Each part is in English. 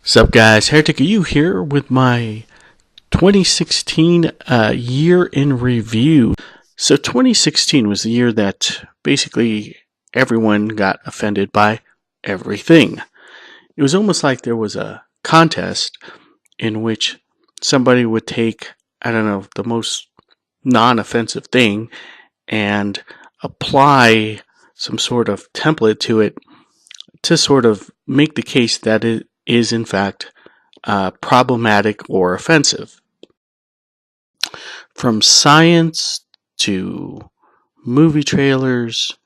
Sup guys, Heretic You here with my 2016 year in review. So 2016 was the year that basically everyone got offended by everything. It was almost like there was a contest in which somebody would take, I don't know, the most non-offensive thing and apply some sort of template to it to sort of make the case that it is in fact problematic or offensive. From science to movie trailers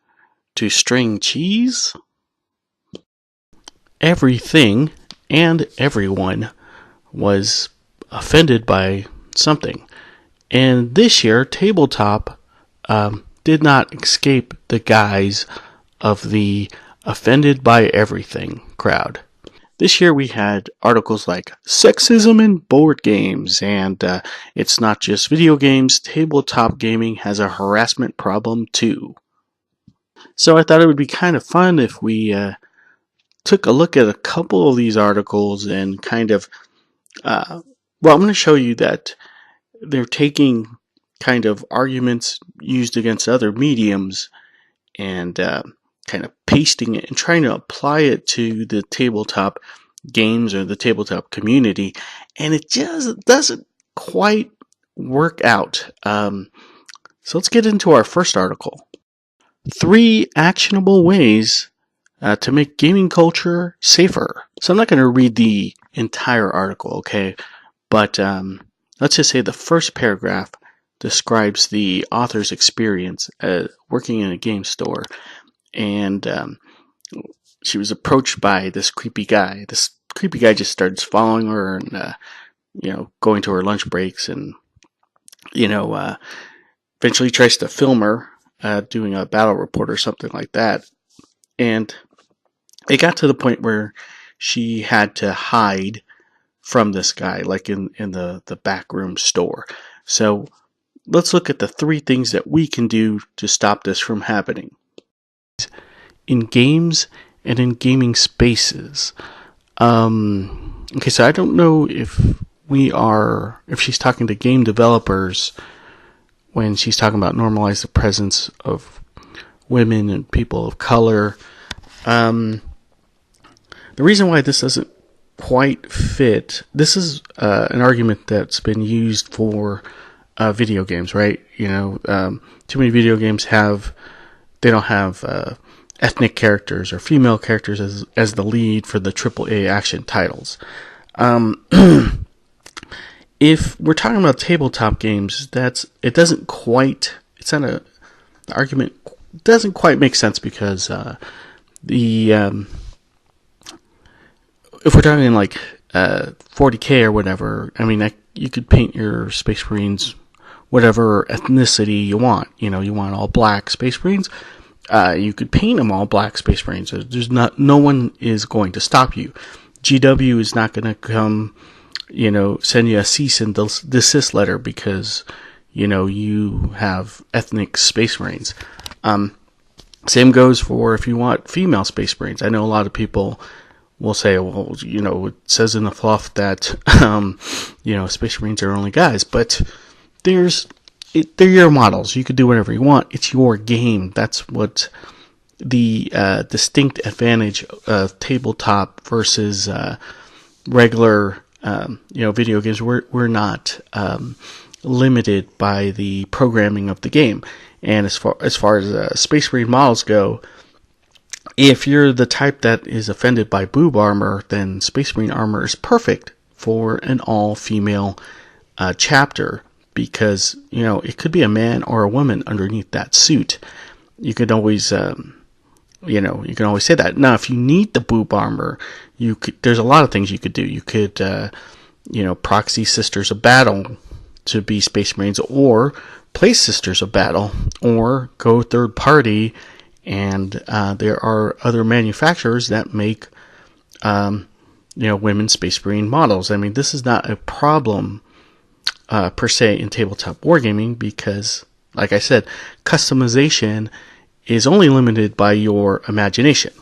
to string cheese, everything and everyone was offended by something. And this year, Tabletop did not escape the guise of the offended by everything crowd. This year we had articles like Sexism in Board Games, and it's not just video games, tabletop gaming has a harassment problem too. So I thought it would be kind of fun if we took a look at a couple of these articles and kind of, I'm going to show you that they're taking kind of arguments used against other mediums and kind of pasting it and trying to apply it to the tabletop games or the tabletop community, and it just doesn't quite work out. So let's get into our first article. 3 actionable ways to make gaming culture safer. So I'm not going to read the entire article, okay? But let's just say the first paragraph describes the author's experience working in a game store. And she was approached by this creepy guy. This creepy guy just starts following her and, going to her lunch breaks and, eventually tries to film her doing a battle report or something like that. And it got to the point where she had to hide from this guy, like in the back room store. So let's look at the 3 things that we can do to stop this from happening. In games and in gaming spaces. Okay, so I don't know if she's talking to game developers when she's talking about normalize the presence of women and people of color. The reason why this doesn't quite fit, this is an argument that's been used for video games, right? Too many video games they don't have ethnic characters or female characters as the lead for the AAA action titles. If we're talking about tabletop games, the argument doesn't quite make sense because if we're talking like 40K or whatever, I mean, you could paint your Space Marines whatever ethnicity you want. You want all black Space Marines. You could paint them all black Space Marines. No one is going to stop you. GW is not going to come, send you a cease and desist letter because, you have ethnic Space Marines. Same goes for if you want female Space Marines. I know a lot of people will say, well, it says in the fluff that, Space Marines are only guys, but they're your models. You could do whatever you want. It's your game. That's what the distinct advantage of tabletop versus regular, video games. We're not limited by the programming of the game. And as far as Space Marine models go, if you're the type that is offended by boob armor, then Space Marine armor is perfect for an all-female chapter. Because, it could be a man or a woman underneath that suit. You could always, you can always say that. Now, if you need the boob armor, there's a lot of things you could do. You could, proxy Sisters of Battle to be Space Marines, or play Sisters of Battle, or go third party, and there are other manufacturers that make, women Space Marine models. I mean, this is not a problem per se in tabletop wargaming because, like I said, customization is only limited by your imagination.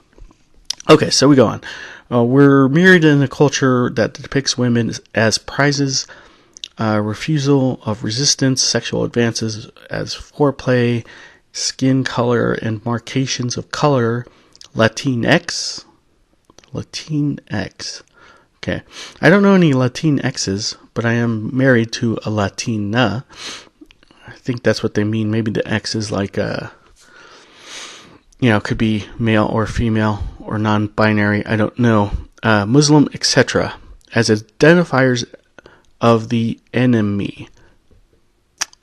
Okay, so we go on. We're mirrored in a culture that depicts women as prizes, refusal of resistance, sexual advances as foreplay, skin color and markations of color, Latinx. Okay. I don't know any Latinx's, but I am married to a Latina. I think that's what they mean. Maybe the X is like could be male or female or non-binary. I don't know. Muslim, etc. as identifiers of the enemy.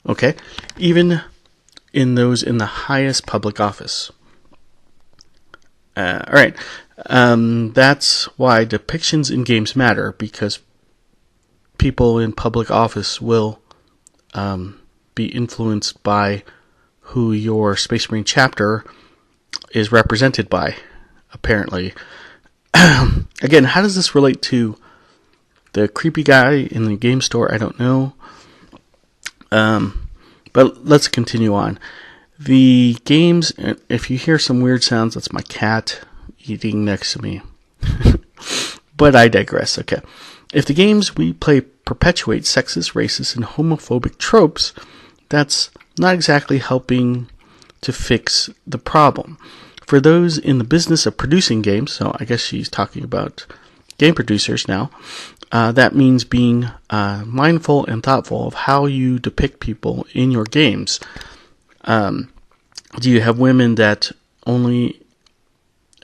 Okay? Even in those in the highest public office. Alright. That's why depictions in games matter, because people in public office will be influenced by who your Space Marine chapter is represented by, apparently. Again, how does this relate to the creepy guy in the game store? I don't know. But let's continue on. The games, if you hear some weird sounds, that's my cat eating next to me. But I digress, okay. If the games we play perpetuate sexist, racist, and homophobic tropes, that's not exactly helping to fix the problem. For those in the business of producing games, so I guess she's talking about game producers now, that means being mindful and thoughtful of how you depict people in your games. Do you have women that only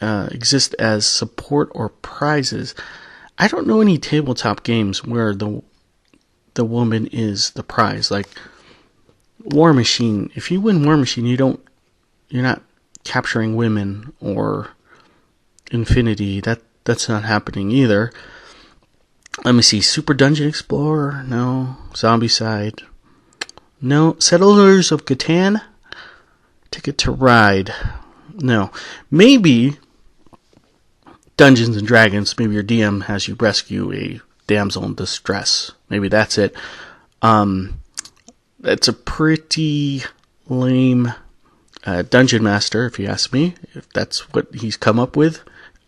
exist as support or prizes? I don't know any tabletop games where the woman is the prize. Like War Machine. If you win War Machine, you're not capturing women, or Infinity. That's not happening either. Let me see. Super Dungeon Explorer? No. Zombicide? No. Settlers of Catan? Ticket to Ride? No. Maybe Dungeons and Dragons. Maybe your DM has you rescue a damsel in distress. Maybe that's it. That's a pretty lame dungeon master, if you ask me, if that's what he's come up with.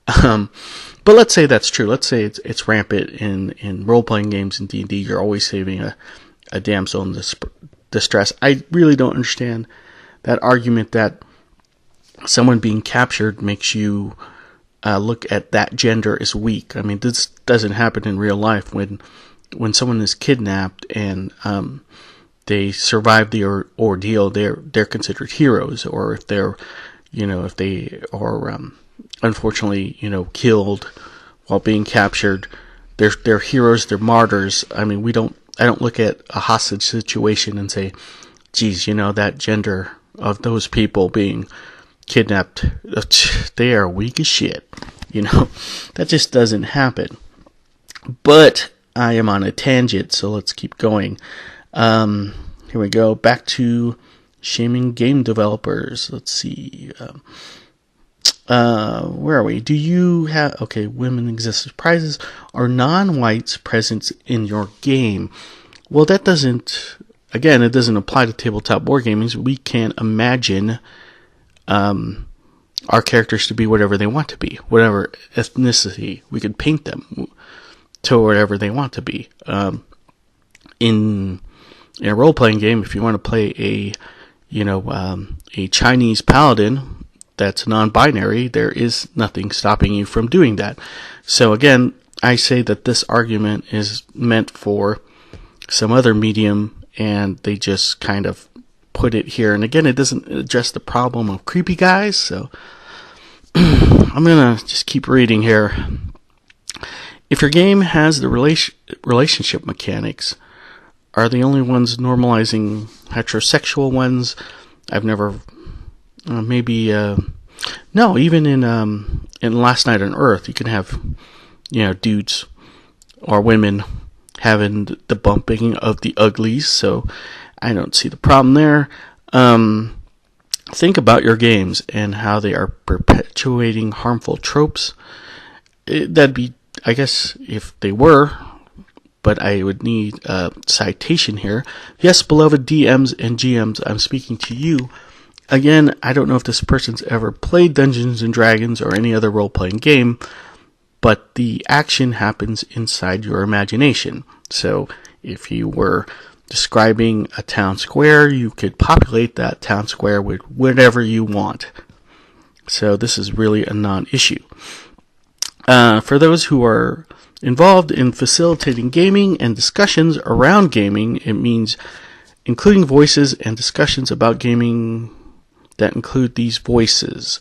But let's say that's true. Let's say it's rampant in role-playing games in D&D. You're always saving a damsel in distress. I really don't understand that argument that someone being captured makes you look at that gender as weak. I mean, this doesn't happen in real life. When someone is kidnapped and they survive the ordeal, they're considered heroes. Or if if they are unfortunately killed while being captured, they're heroes. They're martyrs. I mean, I don't look at a hostage situation and say, geez, that gender of those people being kidnapped, they are weak as shit. That just doesn't happen. But I am on a tangent, so let's keep going. Here we go. Back to shaming game developers. Let's see. Where are we? Do you have... Okay, women exist as prizes. Are non-whites present in your game? Well, that doesn't... Again, it doesn't apply to tabletop board gaming. We can't imagine our characters to be whatever they want to be. Whatever ethnicity. We could paint them to whatever they want to be. In a role-playing game, if you want to play a Chinese paladin that's non-binary, there is nothing stopping you from doing that. So again, I say that this argument is meant for some other medium, and they just kind of put it here. And again, it doesn't address the problem of creepy guys, so I'm gonna just keep reading here. If your game has the relationship mechanics, are the only ones normalizing heterosexual ones? I've never, no, even in Last Night on Earth, you can have, dudes or women having the bumping of the uglies, so I don't see the problem there. Think about your games and how they are perpetuating harmful tropes. That'd be, I guess, if they were, but I would need a citation here. Yes, beloved DMs and GMs, I'm speaking to you. Again, I don't know if this person's ever played Dungeons and Dragons or any other role-playing game, but the action happens inside your imagination. So if you were describing a town square, you could populate that town square with whatever you want. So this is really a non-issue. For those who are involved in facilitating gaming and discussions around gaming, it means including voices and discussions about gaming that include these voices,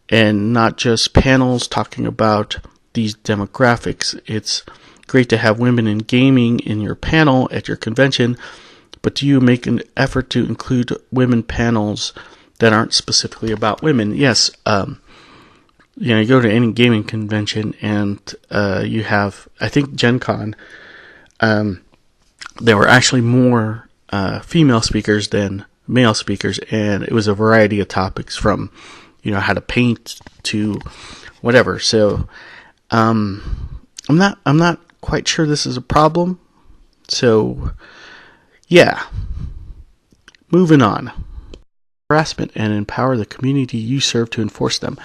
and not just panels talking about these demographics. It's great to have women in gaming in your panel at your convention, but do you make an effort to include women panels that aren't specifically about women? Yes. You go to any gaming convention and you have, I think Gen Con, there were actually more female speakers than male speakers, and it was a variety of topics from, how to paint to whatever. So I'm not quite sure this is a problem. So yeah, moving on. Harassment and empower the community you serve to enforce them.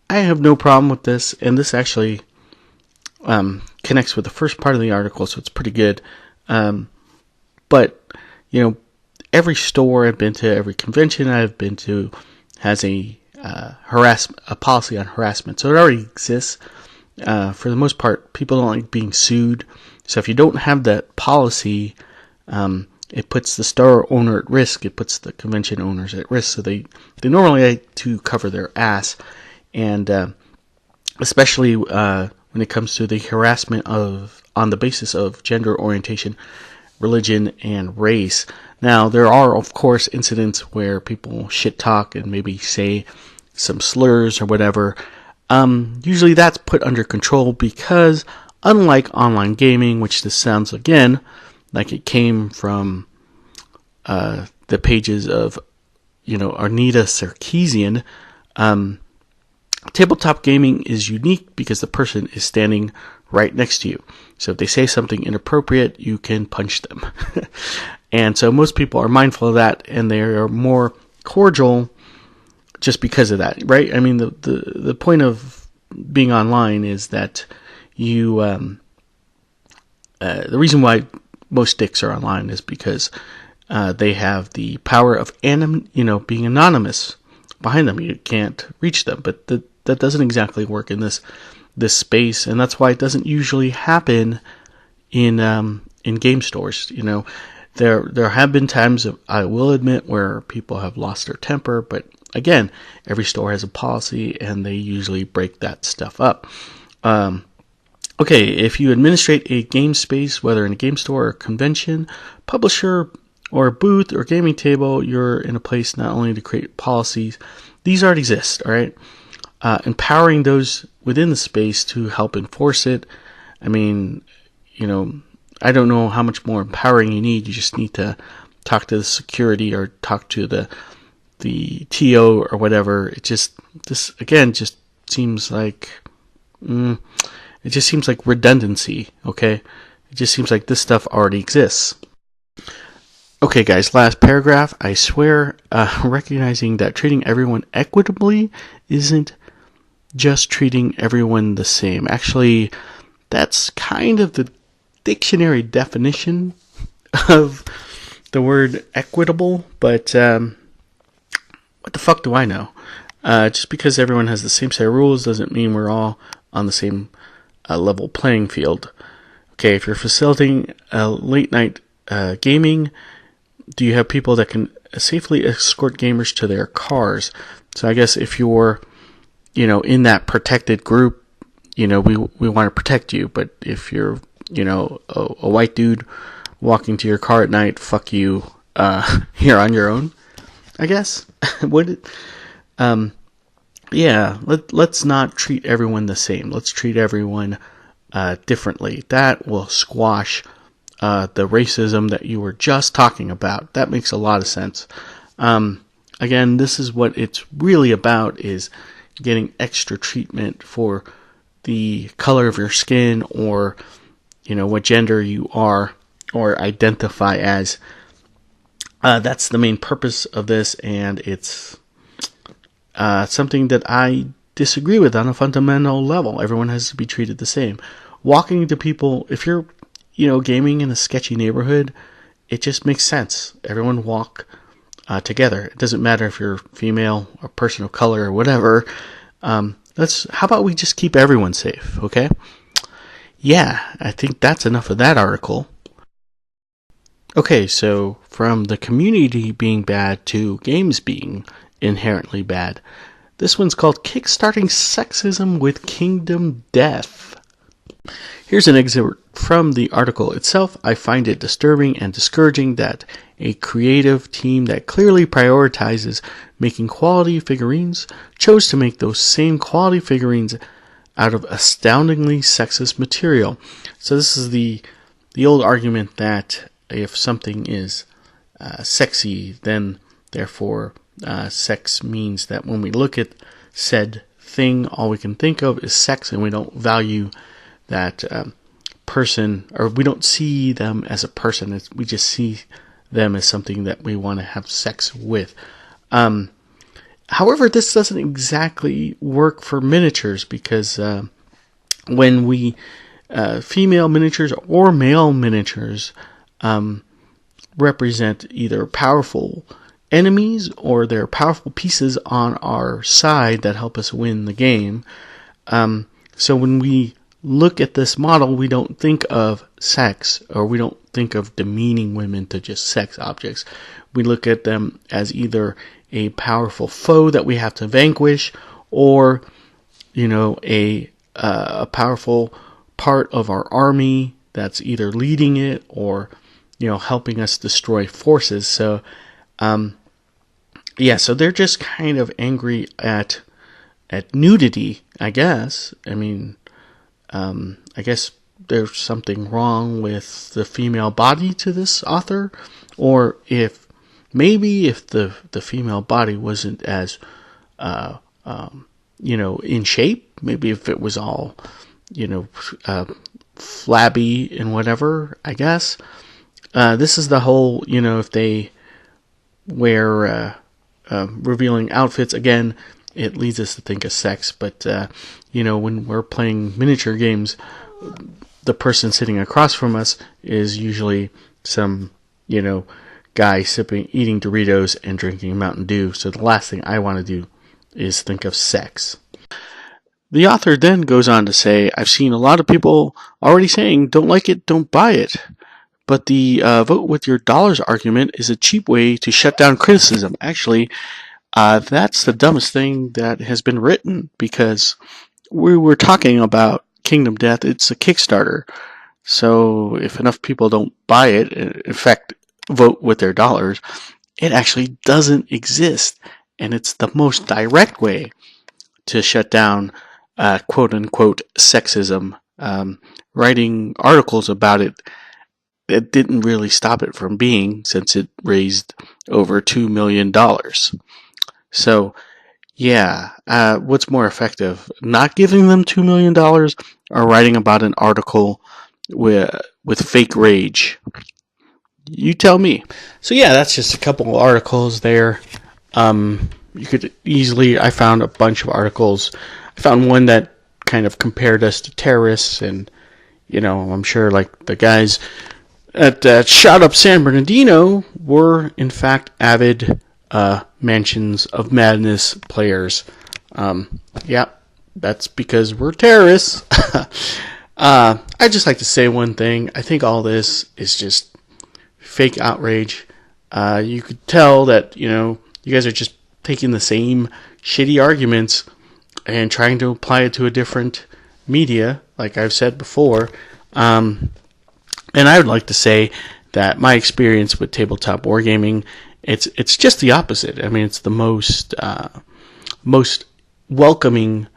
I have no problem with this, and this actually connects with the first part of the article, so it's pretty good. But every store I've been to, every convention I've been to, has a policy on harassment, so it already exists. For the most part, people don't like being sued, so if you don't have that policy, it puts the store owner at risk. It puts the convention owners at risk, so they normally like to cover their ass. And especially when it comes to the harassment on the basis of gender orientation, religion, and race. Now, there are, of course, incidents where people shit talk and maybe say some slurs or whatever. Usually that's put under control because, unlike online gaming, which this sounds, again, like it came from the pages of, Arnita Sarkeesian, tabletop gaming is unique because the person is standing right next to you. So if they say something inappropriate, you can punch them. And so most people are mindful of that, and they are more cordial just because of that, right? I mean, the point of being online is that you, the reason why most dicks are online is because they have the power of being anonymous behind them. You can't reach them, but that doesn't exactly work in this space, and that's why it doesn't usually happen in game stores. There have been times, I will admit, where people have lost their temper, but again, every store has a policy, and they usually break that stuff up. Okay, if you administrate a game space, whether in a game store or convention, publisher, or a booth or gaming table, you're in a place not only to create policies, these already exist, all right? Empowering those within the space to help enforce it. I mean, I don't know how much more empowering you need. You just need to talk to the security or talk to the TO or whatever. This just seems like, it just seems like redundancy, okay? It just seems like this stuff already exists. Okay, guys, last paragraph. I swear, recognizing that treating everyone equitably isn't just treating everyone the same. Actually, that's kind of the dictionary definition of the word equitable, but what the fuck do I know? Just because everyone has the same set of rules doesn't mean we're all on the same level playing field. Okay, if you're facilitating late night gaming, do you have people that can safely escort gamers to their cars? So I guess if you're, in that protected group, we want to protect you. But if you're, a white dude walking to your car at night, fuck you. You're on your own, I guess. Let's not treat everyone the same. Let's treat everyone differently. That will squash the racism that you were just talking about. That makes a lot of sense. Again, this is what it's really about, is getting extra treatment for the color of your skin, or what gender you are or identify as. That's the main purpose of this, and it's something that I disagree with on a fundamental level. Everyone has to be treated the same. Walking into people, if you're, gaming in a sketchy neighborhood, it just makes sense. Everyone walk together. It doesn't matter if you're female or person of color or whatever. How about we just keep everyone safe, okay? Yeah, I think that's enough of that article. Okay, so from the community being bad to games being inherently bad, this one's called Kickstarting Sexism with Kingdom Death. Here's an excerpt from the article itself. I find it disturbing and discouraging that a creative team that clearly prioritizes making quality figurines chose to make those same quality figurines out of astoundingly sexist material. So this is the old argument that if something is sexy, then therefore sex means that when we look at said thing, all we can think of is sex, and we don't value that person, or we don't see them as a person. We just see them as something that we want to have sex with. However, this doesn't exactly work for miniatures, because when we female miniatures or male miniatures represent either powerful enemies or they're powerful pieces on our side that help us win the game. So when we look at this model, we don't think of sex, or we don't think of demeaning women to just sex objects. We look at them as either a powerful foe that we have to vanquish, or a powerful part of our army that's either leading it or helping us destroy forces. So so they're just kind of angry at nudity, I guess. I guess there's something wrong with the female body to this author, or if the female body wasn't as in shape, maybe if it was all flabby and whatever, I guess. This is the whole, if they wear revealing outfits, again, it leads us to think of sex. But, when we're playing miniature games, the person sitting across from us is usually some, guy eating Doritos and drinking Mountain Dew. So the last thing I want to do is think of sex. The author then goes on to say, I've seen a lot of people already saying, don't like it, don't buy it. But the vote with your dollars argument is a cheap way to shut down criticism. Actually, that's the dumbest thing that has been written, because we were talking about Kingdom Death. It's a Kickstarter. So if enough people don't buy it, in fact, vote with their dollars, it actually doesn't exist. And it's the most direct way to shut down quote-unquote sexism. Writing articles about it didn't really stop it from being, since it raised over $2 million. So, what's more effective? Not giving them $2 million, or writing about an article with fake rage? You tell me. So that's just a couple of articles there. You could easily, I found a bunch of articles. I found one that kind of compared us to terrorists, and, I'm sure like the guys at Shot Up San Bernardino were in fact avid Mansions of Madness players. That's because we're terrorists. I'd just like to say one thing. I think all this is just fake outrage. You could tell that, you guys are just taking the same shitty arguments and trying to apply it to a different media, like I've said before. And I would like to say that my experience with tabletop wargaming, it's just the opposite. It's the most welcoming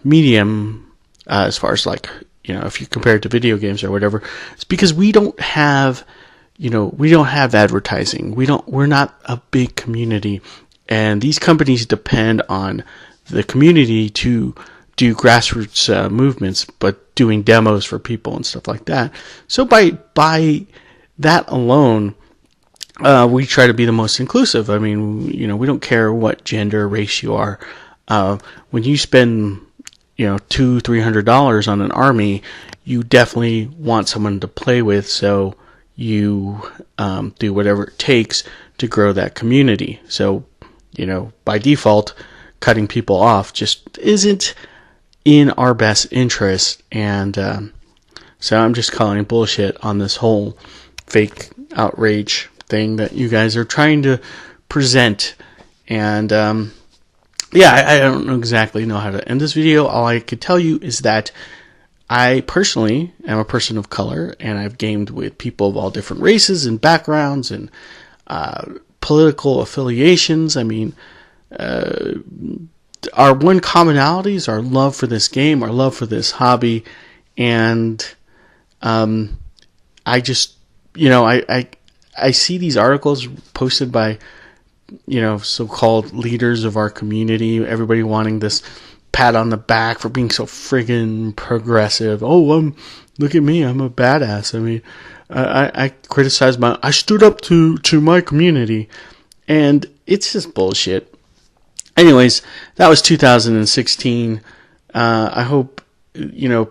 medium as far as if you compare it to video games or whatever. It's because we don't have advertising. We're not a big community, and these companies depend on the community to do grassroots movements, but doing demos for people and stuff like that. So by that alone, we try to be the most inclusive. We don't care what gender, race you are. When you spend, $200-$300 on an army, you definitely want someone to play with, so you do whatever it takes to grow that community. So, by default, cutting people off just isn't in our best interest, and so I'm just calling bullshit on this whole fake outrage thing that you guys are trying to present. And I don't exactly know how to end this video. All I could tell you is that I personally am a person of color, and I've gamed with people of all different races and backgrounds and political affiliations. I mean, our one commonality is our love for this game, our love for this hobby, and I just, I see these articles posted by, so-called leaders of our community, everybody wanting this pat on the back for being so friggin' progressive. Oh, look at me, I'm a badass. I mean, I criticize I stood up to my community, and it's just bullshit. Anyways, that was 2016. I hope,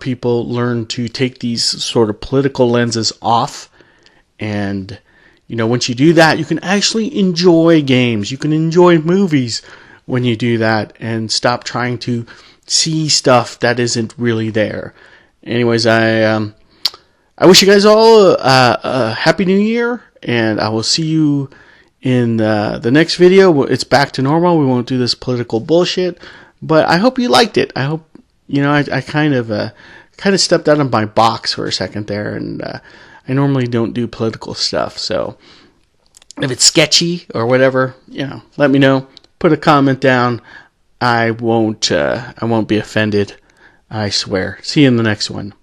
people learn to take these sort of political lenses off, and once you do that, you can actually enjoy games. You can enjoy movies when you do that, and stop trying to see stuff that isn't really there. Anyways, I wish you guys all a happy new year, and I will see you in the next video. It's back to normal. We won't do this political bullshit, but I hope you liked it. I hope, I kind of stepped out of my box for a second there, and I normally don't do political stuff, so if it's sketchy or whatever, let me know. Put a comment down. I won't be offended. I swear. See you in the next one.